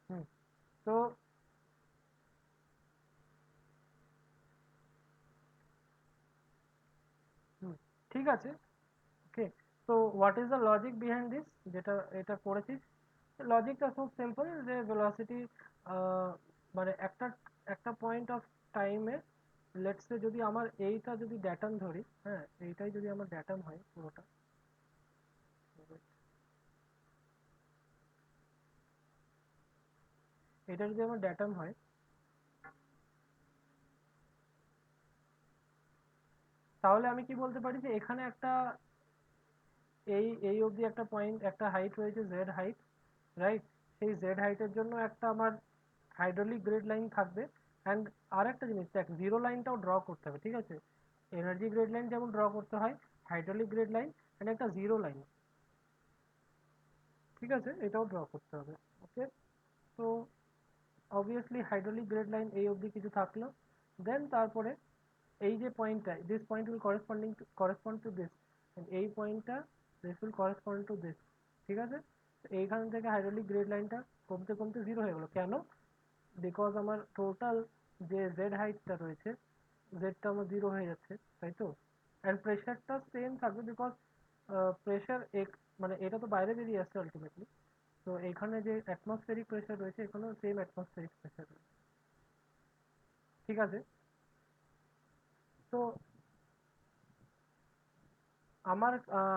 হুম, তো হুম, ঠিক আছে, ওকে। তো what is the logic behind this, যেটা এটা করেছিস? লজিকটা খুব সিম্পল, যে ভেলোসিটি মানে একটা একটা পয়েন্ট অফ টাইমে, লেটস সে যদি আমার এইটা যদি ড্যাটাম ধরি, হ্যাঁ, এইটাই যদি আমার ড্যাটাম হয় পুরোটা, এটা যদি আমার ড্যাটাম হয়, তাহলে আমি কি বলতে পারি যে এখানে একটা এই অবধি একটা পয়েন্ট, একটা হাইট রয়েছে জেড হাইট, রাইট? সেই জেড হাইটের জন্য একটা আমার হাইড্রোলিক গ্রেড লাইন থাকবে। অ্যান্ড আর একটা জিনিস দেখ, জিরো লাইনটাও ড্র করতে হবে, ঠিক আছে? এনার্জি গ্রেড লাইন যেমন ড্র করতে হয়, হাইড্রোলিক গ্রেড লাইন এন্ড একটা জিরো লাইন, ঠিক আছে, এটাও ড্র করতে হবে, ওকে? তো অবভিয়াসলি হাইড্রোলিক গ্রেড লাইন এই অবধি কিছু থাকলো, দেন তারপরে এই যে পয়েন্টটা, this point will correspond to this, এই পয়েন্টটা this will correspond to this, ঠিক আছে। এইখান থেকে হাইড্রোলিক গ্রেড লাইনটা কমতে কমতে জিরো হয়ে গেলো, কেন? বিকজ আমার টোটাল যে জেড হাইটটা রয়েছে, জেডটা আমার জিরো হয়ে যাচ্ছে, তাই তো। অ্যান্ড প্রেশারটা সেম থাকবে, বিকজ প্রেশার মানে এটা তো বাইরে বেরিয়ে আসছে আলটিমেটলি, তো এখানে যে অ্যাটমসফেরিক প্রেশার রয়েছে এখানেও সেম অ্যাটমসফেরিক প্রেশার রয়েছে, ঠিক আছে। তো আমার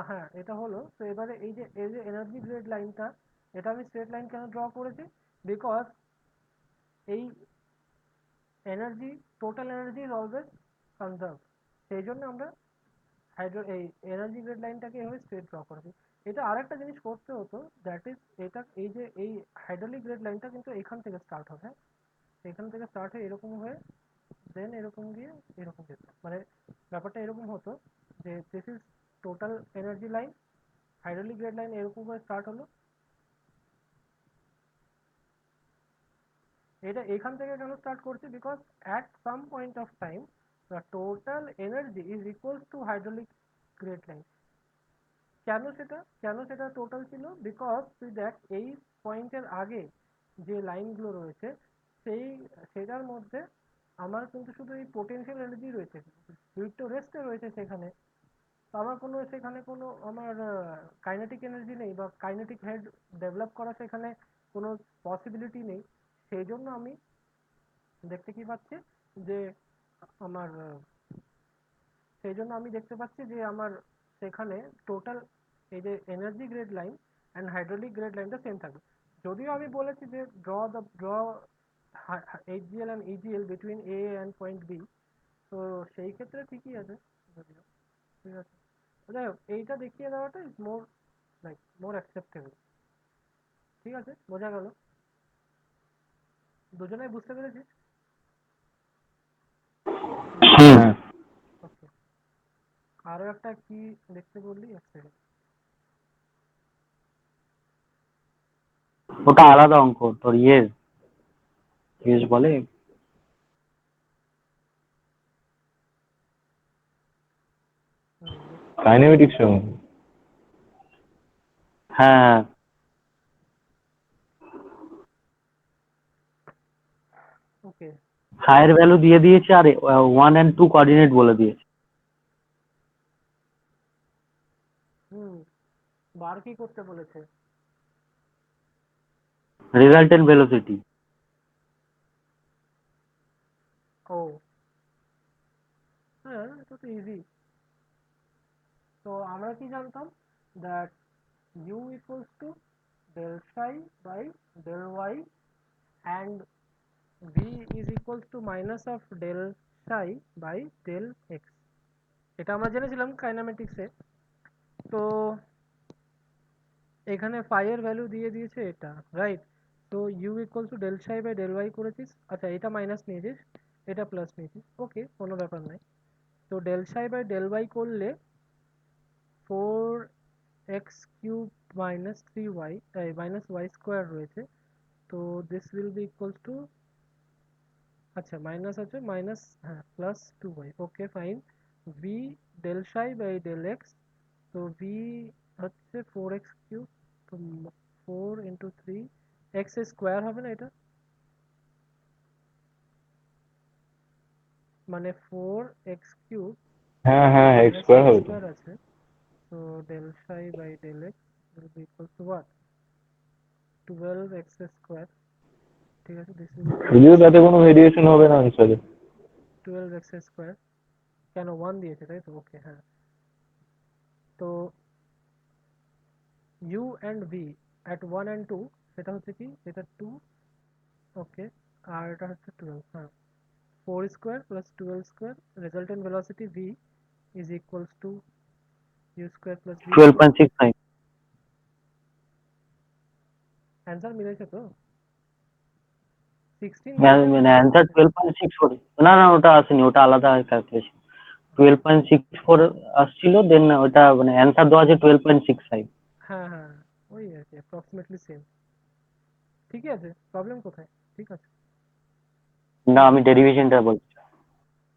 হ্যাঁ এটা হলো। তো এবারে এই যে এনার্জি গ্রেড লাইনটা, এটা আমি স্ট্রেট লাইন কেন ড্র করেছি? বিকজ এই energy, total energy is always conserve, সেই জন্য আমরা এই এনার্জি গ্রেড লাইনটাকে এভাবে স্ট্রেট ড্র করেছি। এটা আরেকটা জিনিস করতে হতো, দ্যাট ইজ এটা এই হাইড্রোলিক গ্রেড লাইনটা কিন্তু এখান থেকে স্টার্ট হবে, এখান থেকে স্টার্ট হয়ে এরকম হয়ে দেন এরকম গিয়ে এরকম যেত, মানে ব্যাপারটা এরকম হতো যে this is total energy line, hydraulic grade line এরকম করে স্টার্ট হলো, এটা এখান থেকে কেন স্টার্ট করছি? Because at some point of time the total energy is equals two hydraulic grade line. কেন সেটা টোটাল ছিল? বিকজ তুই দেখ এই পয়েন্টের আগে যে লাইনগুলো রয়েছে সেটার মধ্যে আমার কিন্তু শুধু এই পোটেনশিয়াল এনার্জি রয়েছে, ফ্লুইড তো রেস্টে রয়েছে সেখানে, তো আমার সেখানে কোনো আমার কাইনেটিক এনার্জি নেই বা কাইনেটিক হেড ডেভেলপ করা সেখানে কোনো পসিবিলিটি নেই। সেই জন্য আমি দেখতে কি পাচ্ছি যে আমার দেখতে পাচ্ছি যে আমার সেখানে টোটাল এই যে energy grade line and hydraulic grade লাইনটা সেম থাকবে। যদিও আমি বলেছি যে draw HGL and EGL between A and point B, তো সেই ক্ষেত্রে ঠিকই আছে, যদিও ঠিক আছে। যাই হোক, এইটা দেখিয়ে দেওয়াটা ইজ মোর অ্যাকসেপ্টেবল, ঠিক আছে। বোঝা গেল? দুজনেই বুঝতে পেরেছিস? হুম। ওকে, আরো একটা কি দেখতে বললি, এক সেকেন্ড। ওটা আলাদা অঙ্ক, তোর ইয়েস বলে। কাইনেমেটিক্স হ্যাঁ, ওকে, হায়ার ভ্যালু দিয়ে দিয়েছে আর 1 and 2 কোঅর্ডিনেট বলে দিয়েছে। বার কি করতে বলেছে? Resultant velocity. ও হ্যাঁ, এটা তো ইজি। তো আমরা কি জানতাম? That u equals to del psi by del y and v is equals to minus of del psi by del x, এটা আমরা জেনেছিলাম কাইনেমেটিক্সে। তো এখানে phi এর ভ্যালু দিয়ে দিয়েছে এটা, রাইট? তো u equals to del psi by del y করেছিস, আচ্ছা এটা মাইনাস নিয়েছিস, এটা প্লাস নিয়েছিস, ওকে কোনো ব্যাপার নাই। তো del psi by del y করলে 4x cube minus 3y minus y square রয়েছে, তো this will be equals two, আচ্ছা মাইনাস আছে, মাইনাস হ্যাঁ plus 2y, okay fine. v del psi by del x, তো v হচ্ছে 4x কিউব, তো 4 ইন্টু 3 x স্কোয়ার হবে না এটা, মানে 4x কিউব হ্যাঁ হ্যাঁ এক্স মাইনাস স্কোয়ার y হবে তো। স্কোয়ার আছে, তো del psi by del x will be equal to what? 12x square, ঠিক আছে, দিস উইল ইকুয়াল যদিও তাতে কোনো ভেরিয়েশন হবে না আনসারে। 12x স্কোয়ার, কেন 1 দিয়েছে তাই তো, ওকে হ্যাঁ। তো u and v at 1 and 2, সেটা হচ্ছে কি, এটা 2, ওকে, আর এটা হচ্ছে 12, হ্যাঁ 4 square plus 12 square, resultant velocity v is equals to u square plus v square. 12.69। Answer মিলেছে তো? 16 দিয়েছে না মানে 12 অ্যান্সার দিয়েছে? 12.64। না না, ওটা আসেনি, ওটা আলাদা ক্যালকুলেশন। 12.64 আসছিল, দেন ওটা মানে অ্যান্সার দেওয়া আছে 12.65। হ্যাঁ হ্যাঁ, ওই আর কি অ্যাপ্রক্সিমেটলি সেম, ঠিকই আছে, প্রবলেম কোথায়, ঠিক আছে। না আমি ডেরিভেশনটা বলছি।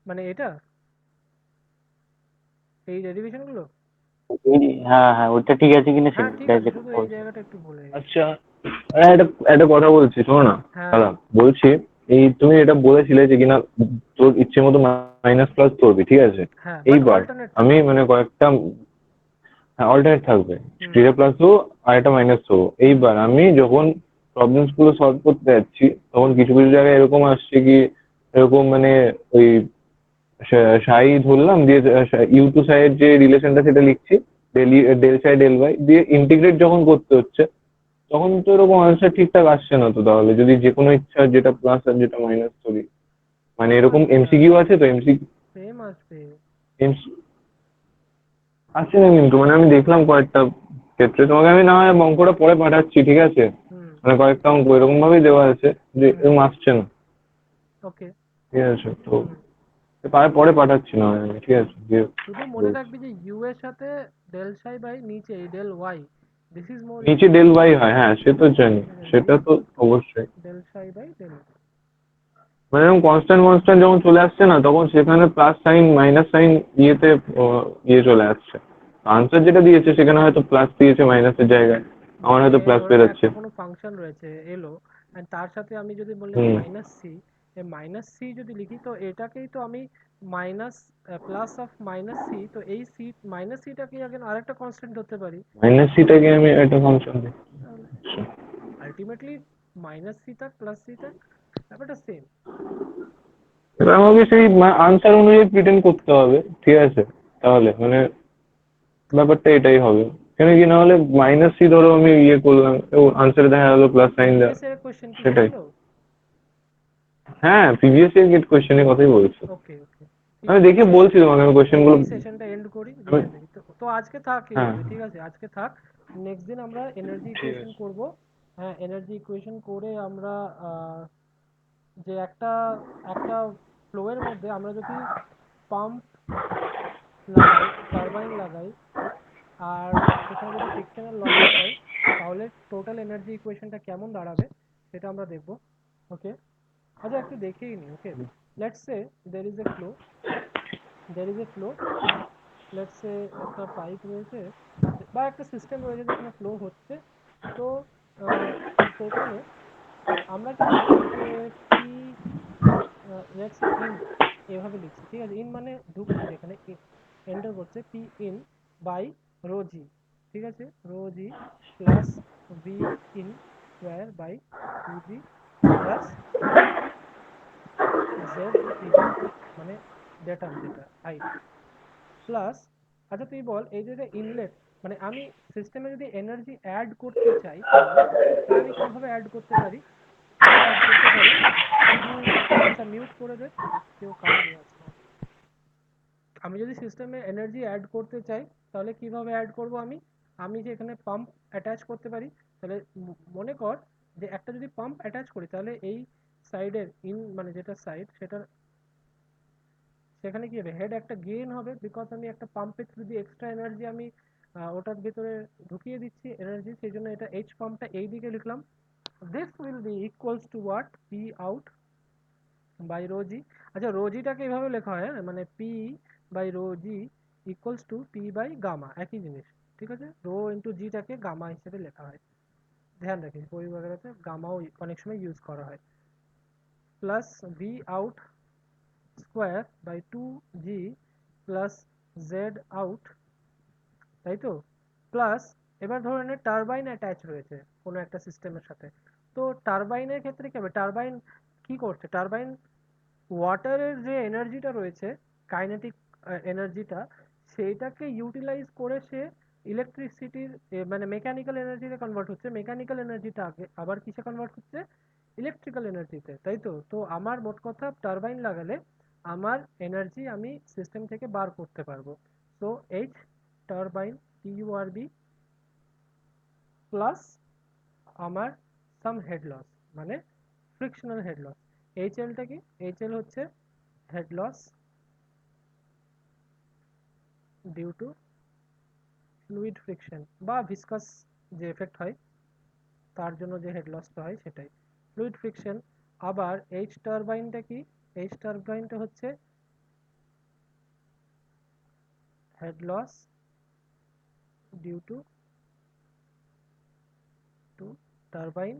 মানে এটা এই ডেরিভেশন গুলো? হ্যাঁ হ্যাঁ, ওটা ঠিক আছে কিনা হ্যাঁ ঠিক সেটা আছে, দেখতে শুধু এই বলছি। জায়গাটা একটু ভুলে গেছি। আচ্ছা, একটা একটা কথা বলছি, শোনো না। হ্যাঁ দাদা বলছি, এই তুমি এটা বলেছিলে যে কিনা তোর ইচ্ছে মতো মাইনাস প্লাস করবি, ঠিক আছে। হ্যাঁ, বাট এইবার অল্টারনেট আমি থাকবে। মানে কয়েকটা অল্টারনেট থাকবে, হুম থ্রি প্লাস ও আর একটা মাইনাস ও। হুম এইবার আমি যখন প্রবলেমস গুলো সলভ করতে যাচ্ছি, তখন কিছু কিছু জায়গায় এরকম আসছে কি, এরকম মানে ওই সাই ধরলাম, দিয়ে ইউ টু সাই এর যে রিলেশনটা সেটা লিখছি, ডেল সাই ডেল বাই দিয়ে ইন্টিগ্রেট যখন করতে হচ্ছে, তখন তো এরকম আনসার ঠিকঠাক আসছে না তো। তাহলে যদি যে কোনো ইচ্ছা যেটা প্লাস আর যেটা মাইনাস করি, মানে সেম এরকম আসবে না, এমসিকিউ আছে তো, সেম আসবে। আসছে না কিন্তু, মানে আমি দেখলাম কয়েকটা ক্ষেত্রে, তোমাকে আমি না হয় অঙ্কটা পরে পাঠাচ্ছি, ঠিক আছে। হুম মানে কয়েকটা অঙ্ক এরকম ভাবেই দেওয়া আছে যে হুম এরকম আসছে না, ওকে। ঠিক আছে তো। হুম পরে পাঠাচ্ছি না হয় আমি, ঠিক আছে দিয়ে শুধু মনে বলছি। রাখবি যে ইউ এর সাথে ডেল সাই বাই নিচে del Y, this is more নিচে ডেল ইম্পর্টেন্ট। ওয়াই হয়, হ্যাঁ সে তো জানি, সেটা ইজ তো ইকুয়াল টু অবশ্যই। Del psi by del. মানে এরকম কনস্ট্যান্ট কনস্ট্যান্ট যখন চলে আসছে না, তখন সেখানে প্লাস সাইন মাইনাস সাইন ইয়েতে ইয়ে চলে আসছে। আনসার যেটা দিয়েছে সেখানে হয়তো প্লাস দিয়েছে মাইনাসের জায়গায়, আমার মানে হয়তো প্লাস ধরে নে বেরোচ্ছে। একটা কোনো ফাংশন রয়েছে এলো, and তার সাথে আমি যদি বললাম হুম। মাইনাস সি, এই মাইনাস সি যদি লিখি তো এটাকেই তো আমি minus plus of minus C, তো এই সি মাইনাস সিটাকে আগে আরেকটা কনস্ট্যান্ট ধরতে পারি। মাইনাস সিটাকে আমি একটা ফাংশন দিই। তাহলে আলটিমেটলি মাইনাস সি থাক প্লাস সি থাক ব্যাপারটা সেম। এবার আমাকে সেই আনসার অনুযায়ী প্রিটেন্ড করতে হবে, ঠিক আছে। তাহলে মানে ব্যাপারটা এটাই হবে। কেন কি, না হলে মাইনাস সি ধরো আমি ইয়ে করলাম, আনসারে দেখা গেলো প্লাস সাইন দেওয়া, প্রিভিয়াস এর কোশ্চেন কি সেটাই। ছিল? হ্যাঁ, প্রিভিয়াস ইয়ার গেট কোয়েশ্চেনের কথাই বলছি। ওকে ওকে, আমি দেখে বলছি তোমাকে, আমি কোয়েশ্চেন গুলো এই সেশনটা এন্ড করি, আমি। দেখে দেখি তো। তো আজকে থাক হ্যাঁ এইভাবে, ঠিক আছে আজকে থাক। নেক্সট দিন আমরা এনার্জি ঠিক ইকুয়েশন আছে। করব। হ্যাঁ এনার্জি ইকুয়েশন করে আমরা যে একটা একটা ফ্লো এর মধ্যে আমরা যদি পাম্প লাগাই, টারবাইন লাগাই, আর সেখানে যদি ফ্রিকশনাল লসেস হয়, তাহলে টোটাল এনার্জি ইকুয়েশনটা কেমন দাঁড়াবে সেটা আমরা দেখব। ওকে, আচ্ছা একটু দেখেই নি। Okay, let's say there is a flow, there is a flow, let's say একটা পাইপ রয়েছে বা একটা সিস্টেম রয়েছে যেখানে ফ্লো হচ্ছে। তো সেখানে আমরা কি জানি যে পি, লেটস সে ইন, এভাবে লিখছি, ঠিক আছে। ইন মানে ঢুকছে যেখানে, এন্টার করছে, P in by rho G, ঠিক আছে, rho G plus V in square by two G plus Z in, মানে ডেটাম যেটা হাইট, প্লাস, আচ্ছা তুই বল এই যে ইনলেট, মানে আমি সিস্টেমে যদি এনার্জি অ্যাড করতে চাই তাহলে সেটা আমি কিভাবে অ্যাড করতে পারি? কিভাবে অ্যাড করতে পারি? শুধু, আচ্ছা মিউট করে দে, কেউ কান নিয়ে আছে না। আমি যদি সিস্টেমে এনার্জি অ্যাড করতে চাই তাহলে কিভাবে অ্যাড করব আমি? আমি যে এখানে পাম্প অ্যাটাচ করতে পারি, তাহলে মনে কর যে একটা যদি পাম্প অ্যাটাচ করি তাহলে এই সাইডের ইন মানে যেটা সাইড সেটার, সেখানে কি হবে, হেড একটা গেইন হবে, বিকজ আমি একটা পাম্পের থ্রু দিয়ে এক্সট্রা এনার্জি আমি ওটার ভিতরে ঢুকিয়ে দিচ্ছি এনার্জি, সেই জন্য এটা এইচ পাম্পটা এই দিকে লিখলাম। This will be equals to what, P out by rho G. আচ্ছা রো জিটাকে এভাবে লেখা হয়, হ্যাঁ মানে P by rho G equals to P by gamma, একই জিনিস, ঠিক আছে। রো ইন্টু জিটাকে গামা হিসেবে লেখা হয়, ধ্যান রাখিস বই বগেরাতে গামাও অনেক সময় ইউজ করা হয়। Plus V out square by two G plus Z out, তাই তো। প্লাস এবার ধরে নে টারবাইন অ্যাটাচ রয়েছে কোনো একটা সিস্টেমের সাথে, তো টারবাইনের ক্ষেত্রে কি হবে, টারবাইন কি করছে, টারবাইন ওয়াটারের যে এনার্জিটা রয়েছে, কাইনেটিক এনার্জিটা, সেইটাকে ইউটিলাইজ করে সে ইলেকট্রিসিটির মানে মেকানিক্যাল এনার্জিতে কনভার্ট হচ্ছে, মেকানিক্যাল এনার্জিটা আগে আবার কিসে কনভার্ট হচ্ছে, ইলেকট্রিক্যাল এনার্জিতে, তাই তো। তো আমার মোট কথা টারবাইন লাগালে আমার এনার্জি আমি সিস্টেম থেকে বার করতে পারবো। So H turbine TURB plus আমার সাম হেড লস, মানে ফ্রিকশনাল হেড লস। এইচএলটা কি, এইচএল হচ্ছে head loss due to fluid friction বা ভিসকাস যে এফেক্ট হয় তার জন্য যে হেড লসটা হয় সেটাই ফ্লুইড ফ্রিকশন আবার এইচ টারবাইনটা কি? এইচ টারবাইনটা হচ্ছে head loss due to turbine,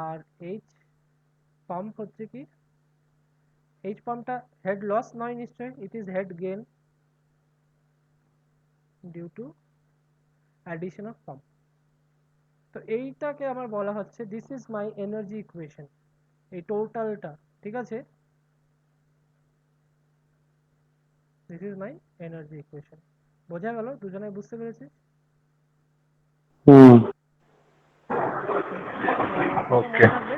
আর এইচ পাম্প হচ্ছে কি? এইচ পাম্পটা হেড লস নয় নিশ্চয়, it is head gain due two addition of pump. তো এইটাকে আমার বলা হচ্ছে this is my energy equation, এই টোটালটা, ঠিক আছে? This is my energy equation. বোঝা গেল? দুজনে বুঝতে পেরেছি? হুম। তো এটা ওকে। মনে রাখবে।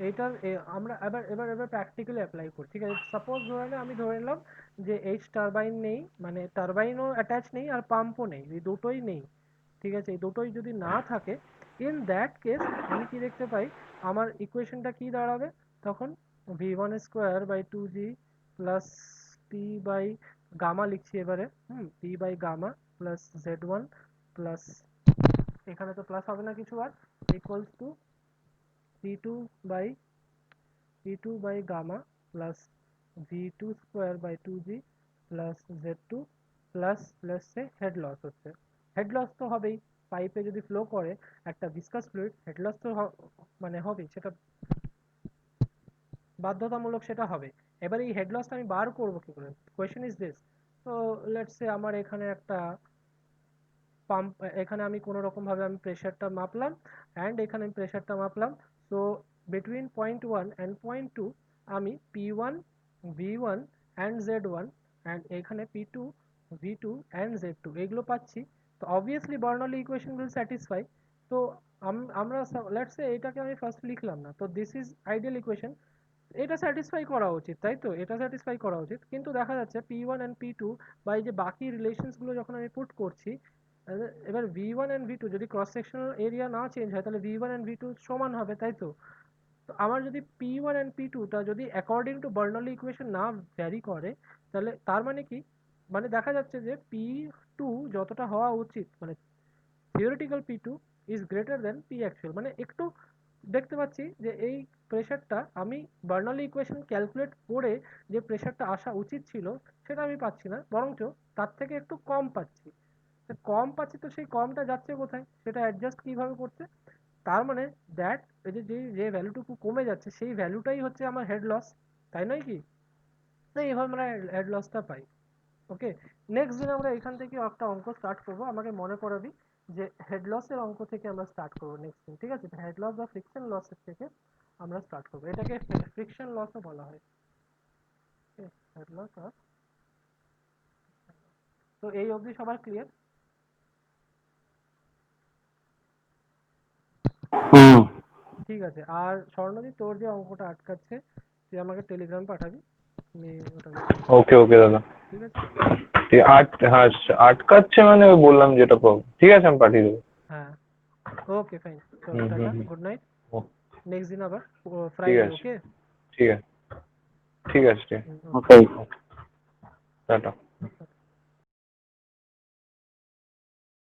এইটার আমরা এবার এবার এবার প্র্যাকটিক্যালি অ্যাপ্লাই করি, ঠিক আছে? সাপোজ আমি ধরে নিলাম যে এইচ টারবাইন নেই, মানে টারবাইনও অ্যাটাচ নেই আর পাম্পও নেই, এই দুটোই নেই, ঠিক আছে? এই দুটোই যদি না থাকে, ইন দ্যাট কেস আমি কি দেখতে পাই, আমার ইকুয়েশনটা কি দাঁড়াবে তখন? v1 square by 2g plus p by gamma লিখছি এবারে, p by gamma plus z1 plus, এখানে তো প্লাস হবে না কিছু, আর equals to p2 by gamma plus v2 square by 2g plus z2 plus let's say head loss হচ্ছে। হেড লস তো হবেই, পাইপে যদি ফ্লো করে একটা ভিসকাস ফ্লুইড, হেড লস তো মানে হবেই, সেটা বাধ্যতামূলক, সেটা হবে। এবার এই হেড লসটা আমি বার করবো কি করে? Question is this. তো লেটস সে আমার এখানে একটা পাম্প, এখানে আমি কোনো রকম ভাবে আমি প্রেসারটা মাপলাম, অ্যান্ড এখানে আমি প্রেসারটা মাপলাম। So between point 1 and point 2 আমি P1 V1 and Z1 and এখানে P2 V2 অ্যান্ড Z2 এগুলো পাচ্ছি। তো obviously Bernoulli equation will satisfy. তো আমরা লেটস সে এটাকে আমি ফার্স্ট লিখলাম না, তো দিস ইজ আইডিয়াল ইকুয়েশন, এটা স্যাটিসফাই করা উচিত, তাই তো? এটা স্যাটিসফাই করা উচিত, কিন্তু দেখা যাচ্ছে P1 অ্যান্ড P2 বা এই যে বাকি রিলেশনসগুলো যখন আমি পুট করছি, এবার V1 অ্যান্ড V2 যদি ক্রস সেকশনাল এরিয়া না চেঞ্জ হয়, তাহলে V1 অ্যান্ড V2 সমান হবে, তাই তো? তো আমার যদি P1 অ্যান্ড P2 টা যদি অ্যাকর্ডিং টু বার্নৌলি ইকুয়েশন না ভ্যারি করে, তাহলে তার মানে কি? মানে দেখা যাচ্ছে যে P2 যতটা হওয়া উচিত, মানে theoretical P2 is greater than P actual, মানে একটু দেখতে পাচ্ছি যে এই প্রেসারটা আমি বার্নৌলি ইকুয়েশন ক্যালকুলেট করে যে প্রেসারটা আসা উচিত ছিল সেটা আমি পাচ্ছি না, বরঞ্চ তার থেকে একটু কম পাচ্ছি। কম পাচ্ছি, তো সেই কমটা যাচ্ছে কোথায়? সেটা অ্যাডজাস্ট কিভাবে করছে? তার মানে দ্যাট এই যে যে ভ্যালুটুকু কমে যাচ্ছে সেই ভ্যালুটাই হচ্ছে আমার হেড লস, তাই নয় কি? তো এইভাবে আমরা হেড লসটা পাই। ওকে, নেক্সট দিন আমরা এখান থেকে একটা অঙ্ক স্টার্ট করব, আমাকে মনে করাবি যে হেড লসের অঙ্ক থেকে আমরা স্টার্ট করব নেক্সট দিন, ঠিক আছে? হেড লস বা ফ্রিকশন লসের থেকে আমরা স্টার্ট করব, এটাকে ফ্রিকশন লসও বলা হয়। হেড লস আর, তো এই অবধি সবার ক্লিয়ার? হুম। ঠিক আছে। আর স্বর্ণদীপ, তোর যে অঙ্কটা আটকাচ্ছে তুই আমাকে টেলিগ্রাম পাঠাবি, আমি ওটাকে করে দেবো, ওকে ওকে দাদা। ঠিক আছে? ঠিক হ্যাঁ, আটকাচ্ছে মানে ওই বললাম যেটা প্রবলেম, ঠিক আছে আমি পাঠিয়ে দেবো। হ্যাঁ, ওকে ফাইন, চলো হুম হুম টাটা, হুম। Good night. ও, নেক্সট দিন আবার ঠিক ফ্রাইডে, আছে ওকে? ঠিক আছে ঠিক আছে ঠিক আছে। ওকে। ওকে। ওকে, টাটা।